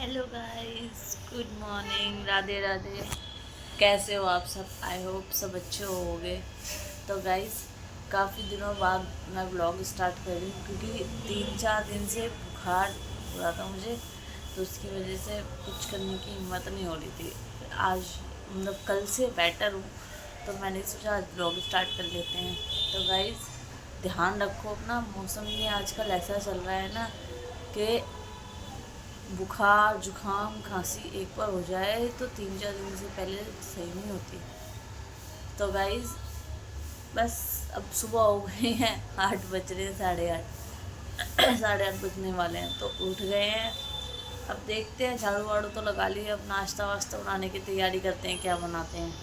Hello guys, good morning, Radhe Radhe. कैसे हो आप सब? आई होप सब अच्छे होंगे। तो गाइस, काफ़ी दिनों बाद मैं ब्लॉग स्टार्ट कर रही हूँ क्योंकि 3-4 दिन से बुखार हो रहा था मुझे, तो उसकी वजह से कुछ करने की हिम्मत नहीं हो रही थी। आज मतलब कल से बेटर हूँ, तो मैंने सोचा आज ब्लॉग स्टार्ट कर लेते हैं। तो गाइस, ध्यान रखो अपना। मौसम ये आजकल ऐसा चल रहा है ना कि बुखार जुखाम खांसी एक बार हो जाए तो 3-4 दिन से पहले सही नहीं होती। तो गाइज़, बस अब सुबह हो गई हैं, 8 बज रहे हैं, 8:30 8:30 बजने वाले हैं, तो उठ गए हैं। अब देखते हैं, झाड़ू वाड़ू तो लगा लिए, अब नाश्ता वास्ता बनाने की तैयारी करते हैं। क्या बनाते हैं?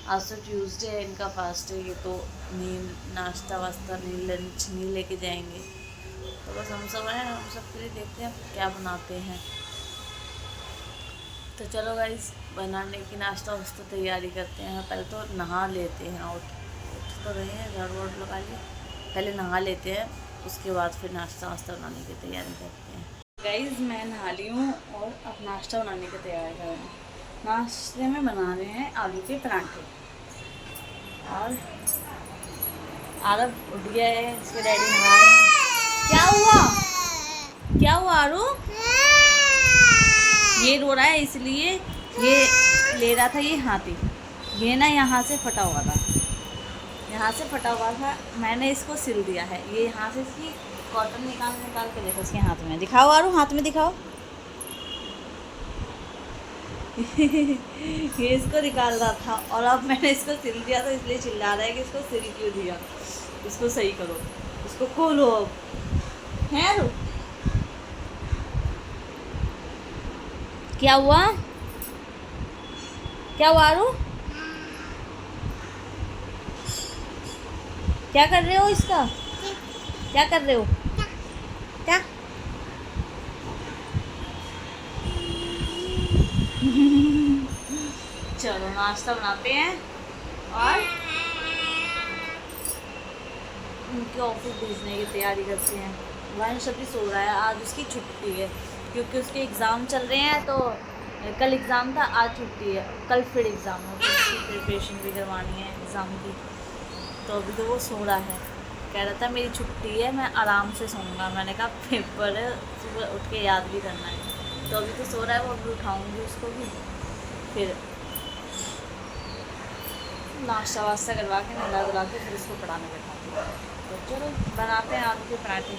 आज तो ट्यूसडे है, इनका फास्ट है, ये तो नहीं नाश्ता वास्ता नहीं, लंच नहीं लेके जाएंगे। तो बस हम सब हैं, हम सब के लिए देखते हैं क्या बनाते हैं। तो चलो गाइस, बनाने की नाश्ता वास्ता तैयारी करते हैं। पहले तो नहा लेते हैं, और उठ तो रहे हैं, झाड़ू वाड़ू लगा लिए, पहले नहा लेते हैं, उसके बाद फिर नाश्ता वास्ता बनाने की तैयारी करते हैं। गाइस, मैं नहा ली हूँ और अब नाश्ता बनाने की तैयारी कर रहे हैं। नाश्ते में बना रहे हैं आलू के पराठे। और आरव उठ गया है, इसके डैडी नहा रहे हैं। क्या हुआ? क्या हुआ आरू? ये रो रहा है इसलिए, ये ले रहा था ये हाथी। ये ना यहाँ से फटा हुआ था, यहाँ से फटा हुआ था, मैंने इसको सिल दिया है। ये यहाँ से इसकी कॉटन निकाल के देखो इसके हाथ में। दिखाओ आरू, हाथ में दिखाओ। ये इसको निकाल रहा था और अब मैंने इसको सिल दिया, तो इसलिए चिल्ला रहा है कि इसको सिल क्यों दिया, इसको सही करो, इसको खोलो। अब है आरू, क्या हुआ? क्या हुआ आरू? क्या कर रहे हो? इसका क्या कर रहे हो? क्या? चलो नाश्ता बनाते हैं और उनके ऑफिस भेजने की तैयारी करते हैं। वंश अभी सो रहा है, आज उसकी छुट्टी है क्योंकि उसके एग्ज़ाम चल रहे हैं। तो कल एग्ज़ाम था, आज छुट्टी है, कल फिर एग्ज़ाम है, तो उसकी प्रिपरेशन भी करवानी है एग्ज़ाम की। तो अभी तो वो सो रहा है, कह रहा था मेरी छुट्टी है, मैं आराम से सोऊंगा। मैंने कहा पेपर है, सुबह उठ के याद भी करना है। तो अभी तो सो रहा है, वो अभी उठाऊँगी उसको भी, फिर नाश्ता वास्ता करवा के नहला धुला के फिर उसको पढ़ाने बैठाऊँगी। तो चलो बनाते हैं आलू के पराठे।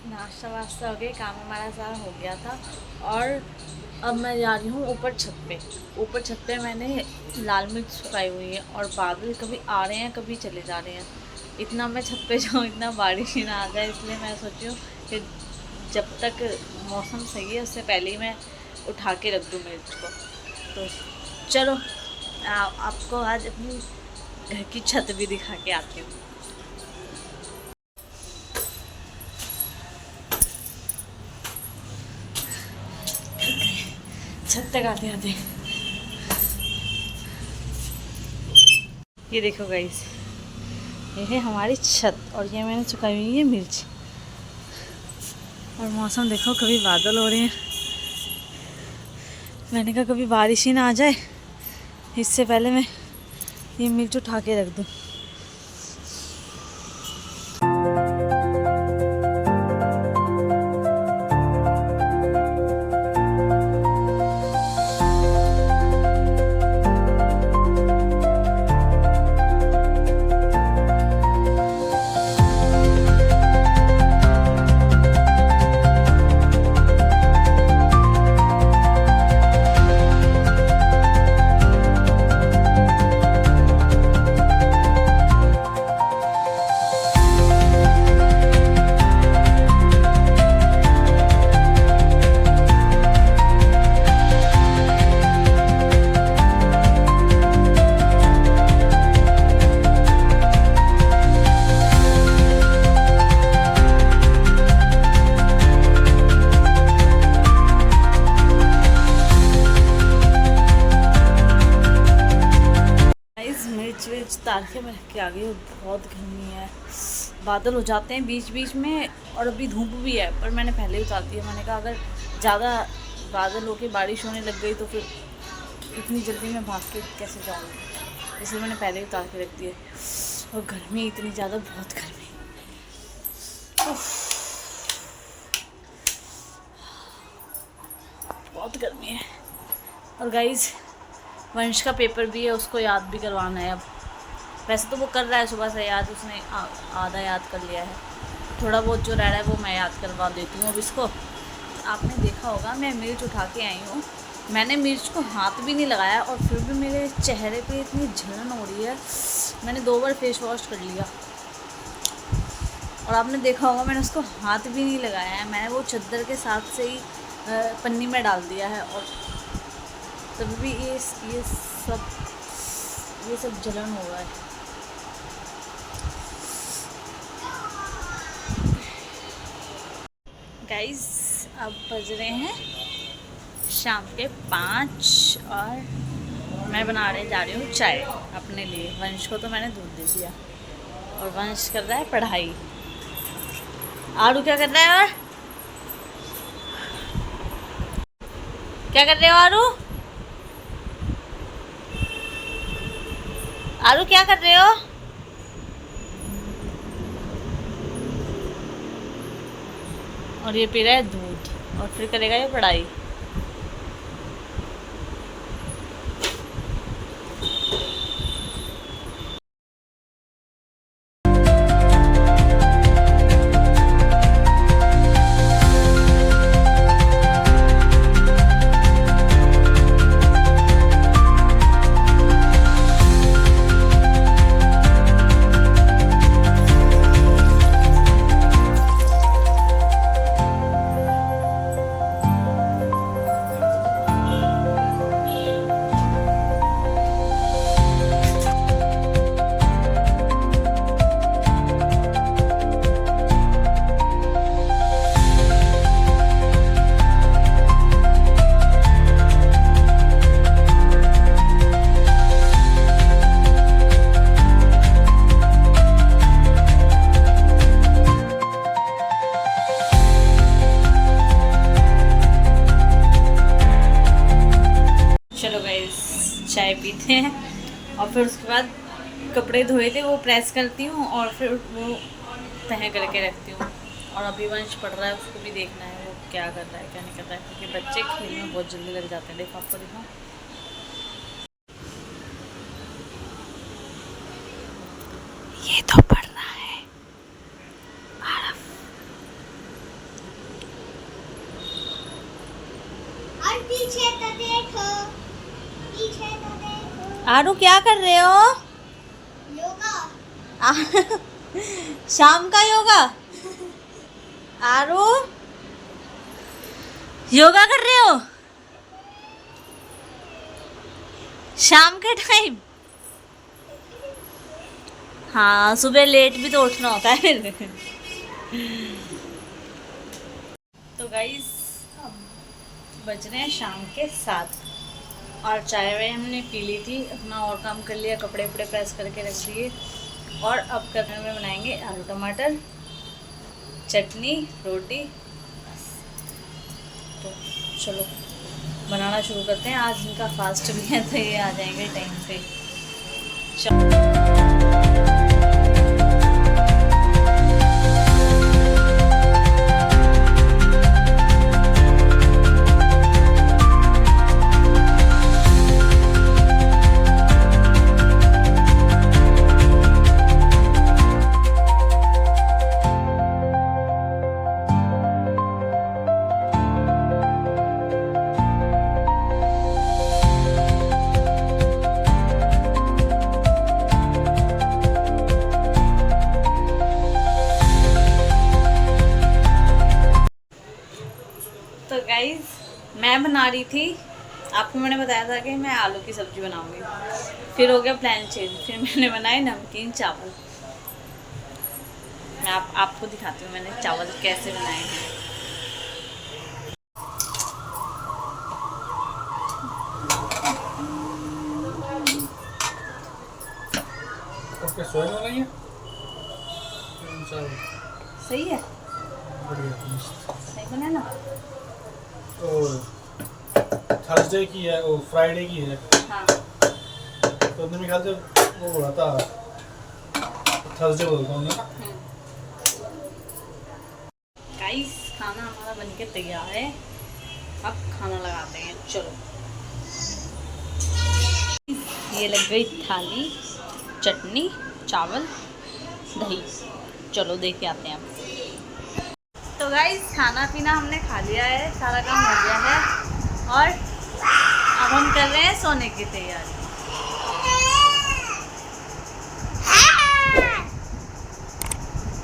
नाश्ता वास्ता हो गया, काम हमारा सारा हो गया था। और अब मैं जा रही हूँ ऊपर छत पे। ऊपर छत पे मैंने लाल मिर्च सुखाई हुई है, और बादल कभी आ रहे हैं कभी चले जा रहे हैं। इतना मैं छत पे जाऊँ, इतना बारिश ही ना आ जाए, इसलिए मैं सोची हूँ कि जब तक मौसम सही है उससे पहले ही मैं उठा के रख दूँ मिर्च को। तो चलो आपको आज अपनी घर की छत भी दिखा के आती हूँ। छत तक आते आते ये देखो गाइस, ये है हमारी छत, और ये मैंने सुखाई हुई है मिर्च। और मौसम देखो, कभी बादल हो रहे हैं। मैंने कहा कभी बारिश ही ना आ जाए, इससे पहले मैं ये मिर्च उठा के रख दूँ। मिर्च तार के मैं रख के आ गई। बहुत गर्मी है, बादल हो जाते हैं बीच बीच में, और अभी धूप भी है, पर मैंने पहले ही उतार दिया। मैंने कहा अगर ज़्यादा बादल होके बारिश होने लग गई तो फिर इतनी जल्दी मैं भाग के कैसे जाऊँगी, इसलिए मैंने पहले ही उतार के रख दिया। और गर्मी इतनी ज़्यादा, बहुत गर्मी, बहुत गर्मी है। और गाइस, वंश का पेपर भी है, उसको याद भी करवाना है। अब वैसे तो वो कर रहा है सुबह से याद, उसने आधा याद कर लिया है। थोड़ा बहुत जो रह रहा है वो मैं याद करवा देती हूँ अब इसको। आपने देखा होगा मैं मिर्च उठा के आई हूँ, मैंने मिर्च को हाथ भी नहीं लगाया और फिर भी मेरे चेहरे पे इतनी जलन हो रही है। मैंने 2 बार फेस वॉश कर लिया और आपने देखा होगा मैंने उसको हाथ भी नहीं लगाया है। मैंने वो चादर के साथ से ही पन्नी में डाल दिया है और तभी भी ये सब जलन हो रहा है। गाइस, अब बज रहे हैं शाम के 5 और मैं जा रही हूँ चाय अपने लिए। वंश को तो मैंने दूध दे दिया और वंश कर रहा है पढ़ाई। आरू क्या कर रहा है? और क्या कर रहे हो आरू? आरू क्या कर रहे हो? और ये पी रहा है दूध और फिर करेगा ये पढ़ाई। चाय पीते हैं और फिर उसके बाद कपड़े धोए थे वो प्रेस करती हूँ और फिर वो तह करके रखती हूँ। और अभी वंश पढ़ रहा है, उसको भी देखना है वो क्या कर रहा है क्या नहीं कर रहा है, क्योंकि बच्चे खेल में बहुत जल्दी लग जाते हैं। देखो आपको दिखाऊँ, ये तो पढ़ रहा है। और पीछे तो देखो, पीछे तो देखो। आरू क्या कर रहे हो? योगा। शाम का योगा? आरू योगा कर रहे हो शाम के टाइम? हाँ, सुबह लेट भी तो उठना होता है फिर। तो गाइस, अब बज रहे हैं शाम के 7 और चाय वाय हमने पी ली थी, अपना और काम कर लिया, कपड़े वपड़े प्रेस करके रख दिए। और अब करने में बनाएंगे आलू टमाटर, चटनी, रोटी चलो बनाना शुरू करते हैं। आज इनका फास्ट भी है तो ये आ जाएंगे टाइम पे। तो गाइज मैं बना रही थी, आपको मैंने बताया था कि मैं आलू की सब्ज़ी बनाऊंगी, फिर हो गया प्लान चेंज, फिर मैंने बनाए नमकीन चावल। मैं आपको दिखाती हूँ मैंने चावल कैसे बनाए हैं। ओके, सोया हो रही है। सही है, बढ़िया। सही बना ना। थर्सडे की है, वो फ्राइडे की है। हाँ तो मेरे ख्याल से वो बोला था थर्सडे बोलता हूँ ना। गाइस खाना हमारा बनके तैयार है, अब खाना लगाते हैं। चलो ये लग गई थाली, चटनी, चावल, दही। चलो देख के आते हैं अब। तो गाइस खाना पीना हमने खा लिया है, सारा काम हो गया है और अब हम कर रहे हैं सोने की तैयारी।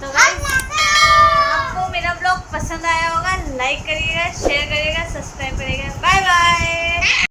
तो गाइस आपको मेरा ब्लॉग पसंद आया होगा, लाइक करिएगा, शेयर करिएगा, सब्सक्राइब